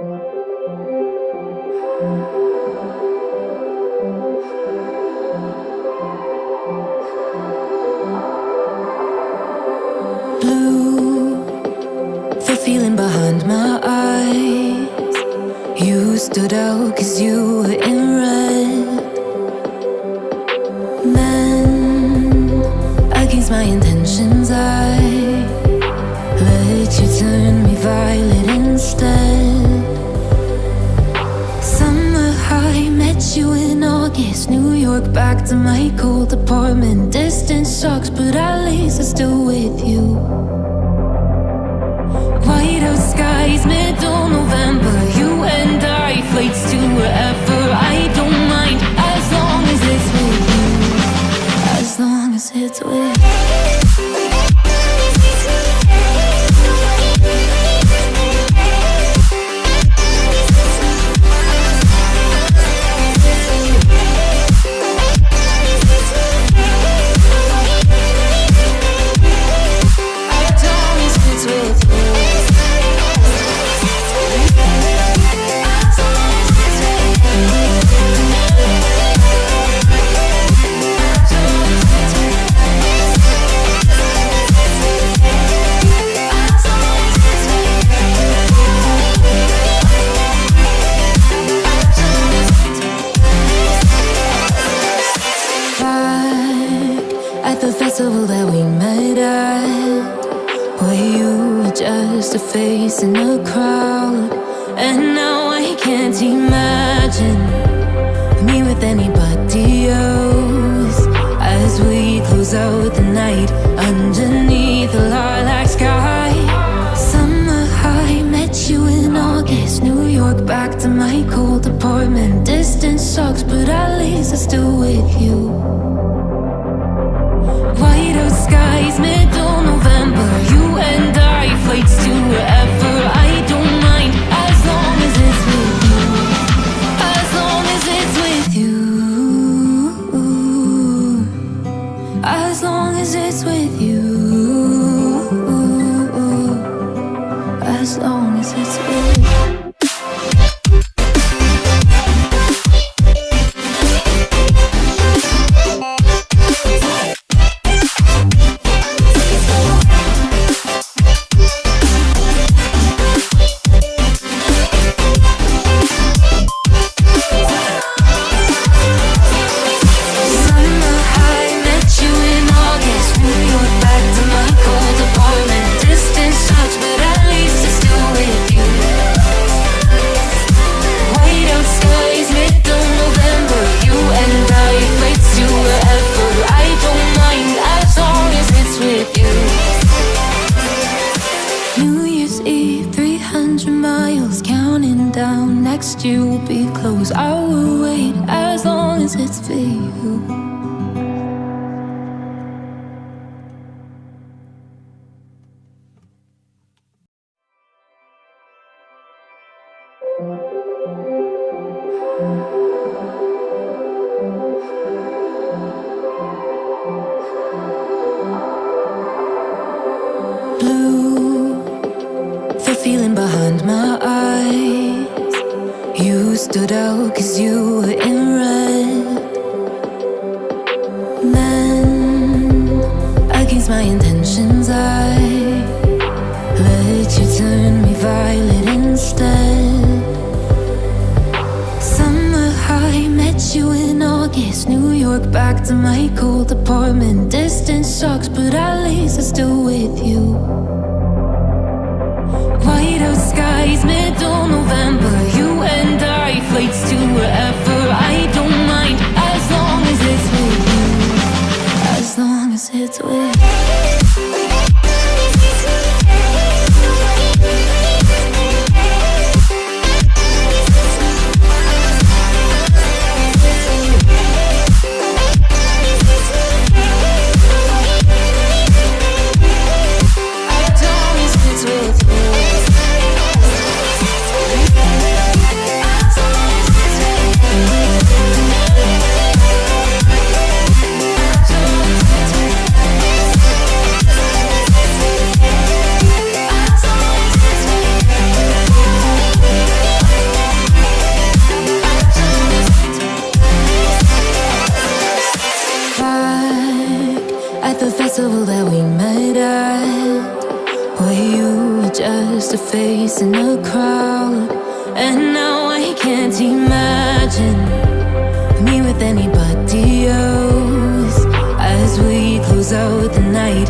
Blue, the feeling behind my eyes. You stood out 'cause you were in red. Men, against my intentions, I let you turn me violet instead. Summer high, met you in August. New York, back to my cold apartment. Distance sucks, but at least I'm still with you. White out skies, middle November. You and I, flights to wherever. I don't mind, as long as it's with you. As long as it's with you. The festival that we met at, where you were just a face in a crowd. And now I can't imagine me with anybody else. As we close out the night underneath the lilac sky. Summer high, met you in August. New York, back to my cold apartment. Distance sucks, but at least I'm still with you. White out skies, middle November. You and I, flights to wherever. I don't mind, as long as it's with you. As long as it's with you. As long as it's with you. As long as it's with you. Next year will be close. I will wait as long as it's for you. Blue, the feeling behind my eyes. You stood out 'cause you were in red. Men, against my intentions, I let you turn me violet instead. Summer high, met you in August. New York, back to my cold apartment. Distance sucks, but at least I'm still with you. White out skies, middle November. You and I, flights to wherever. I don't mind, as long as it's with you. As long as it's with you. I don't where you were just a face in a crowd. And now I can't imagine me with anybody else. As we close out the night,